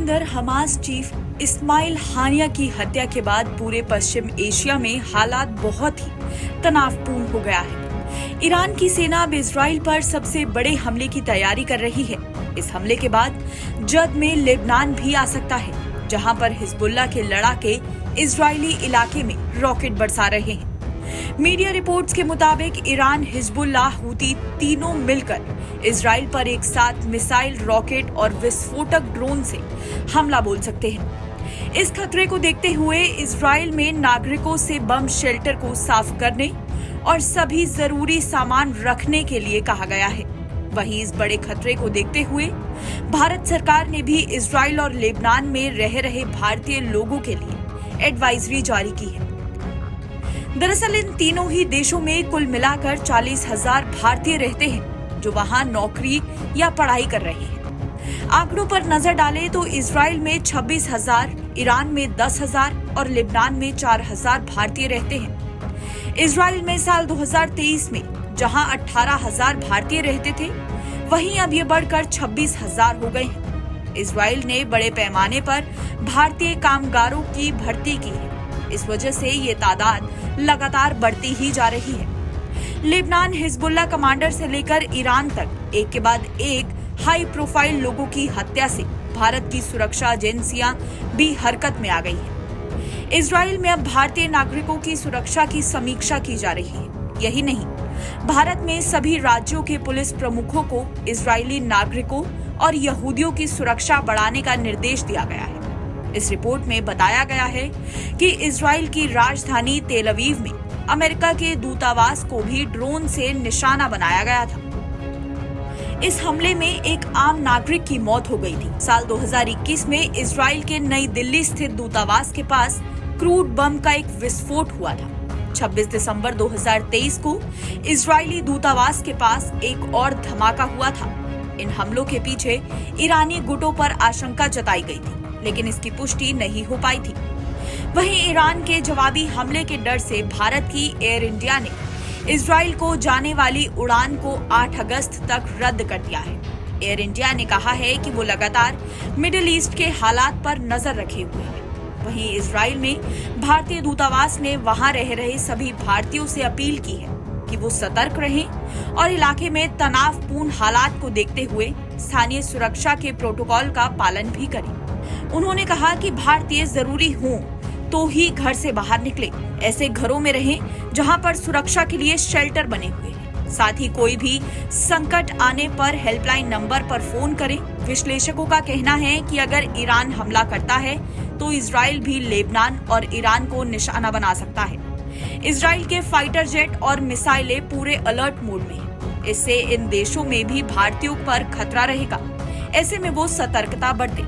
अंदर Hamas chief Ismail हानिया की हत्या के बाद पूरे पश्चिम एशिया में हालात बहुत ही तनावपूर्ण हो गया है। ईरान की सेना अब इजराइल पर सबसे बड़े हमले की तैयारी कर रही है। इस हमले के बाद जद में लेबनान भी आ सकता है, जहां पर हिजबुल्लाह के लड़ाके इजरायली इलाके में रॉकेट बरसा रहे हैं। मीडिया रिपोर्ट्स के मुताबिक ईरान, हिजबुल्लाह, हूती तीनों मिलकर इजराइल पर एक साथ मिसाइल, रॉकेट और विस्फोटक ड्रोन से हमला बोल सकते हैं। इस खतरे को देखते हुए इजराइल में नागरिकों से बम शेल्टर को साफ करने और सभी जरूरी सामान रखने के लिए कहा गया है। वहीं इस बड़े खतरे को देखते हुए भारत सरकार ने भी इजराइल और लेबनान में रह रहे भारतीय लोगों के लिए एडवाइजरी जारी की है। दरअसल इन तीनों ही देशों में कुल मिलाकर 40,000 भारतीय रहते हैं जो वहां नौकरी या पढ़ाई कर रहे हैं। आंकड़ों पर नजर डालें तो इजराइल में 26,000, ईरान में 10,000 और लेबनान में 4,000 भारतीय रहते हैं। इजराइल में साल 2023 में जहां 18,000 भारतीय रहते थे, वहीं अब ये बढ़कर 26,000 हो गए हैं। इजराइल ने बड़े पैमाने पर भारतीय कामगारों की भर्ती की है। इस वजह से ये तादाद लगातार बढ़ती ही जा रही है। लेबनान हिजबुल्लाह कमांडर से लेकर ईरान तक एक के बाद एक हाई प्रोफाइल लोगों की हत्या से भारत की सुरक्षा एजेंसियां भी हरकत में आ गई हैं। इजराइल में अब भारतीय नागरिकों की सुरक्षा की समीक्षा की जा रही है। यही नहीं, भारत में सभी राज्यों के पुलिस प्रमुखों को इजरायली नागरिकों और यहूदियों की सुरक्षा बढ़ाने का निर्देश दिया गया है। इस रिपोर्ट में बताया गया है कि इजराइल की राजधानी तेल अवीव में अमेरिका के दूतावास को भी ड्रोन से निशाना बनाया गया था। इस हमले में एक आम नागरिक की मौत हो गई थी। साल 2021 में इजराइल के नई दिल्ली स्थित दूतावास के पास क्रूड बम का एक विस्फोट हुआ था। 26 दिसंबर 2023 को इजरायली दूतावास के पास एक और धमाका हुआ था। इन हमलों के पीछे ईरानी गुटों पर आशंका जताई गई थी, लेकिन इसकी पुष्टि नहीं हो पाई थी। वहीं ईरान के जवाबी हमले के डर से भारत की एयर इंडिया ने इजराइल को जाने वाली उड़ान को 8 अगस्त तक रद्द कर दिया है। एयर इंडिया ने कहा है कि वो लगातार मिडिल ईस्ट के हालात पर नजर रखे हुए है। वहीं इजराइल में भारतीय दूतावास ने वहां रह रहे सभी भारतीयों से अपील की है कि वो सतर्क रहें और इलाके में तनावपूर्ण हालात को देखते हुए स्थानीय सुरक्षा के प्रोटोकॉल का पालन भी करें। उन्होंने कहा कि भारतीय जरूरी हों तो ही घर से बाहर निकले। ऐसे घरों में रहें जहां पर सुरक्षा के लिए शेल्टर बने हुए हैं। साथ ही कोई भी संकट आने पर हेल्पलाइन नंबर पर फोन करें। विश्लेषकों का कहना है कि अगर ईरान हमला करता है तो इजराइल भी लेबनान और ईरान को निशाना बना सकता है। इजराइल के फाइटर जेट और मिसाइलें पूरे अलर्ट मोड में हैं। इससे इन देशों में भी भारतीयों पर खतरा रहेगा। ऐसे में वो सतर्कता बरतें।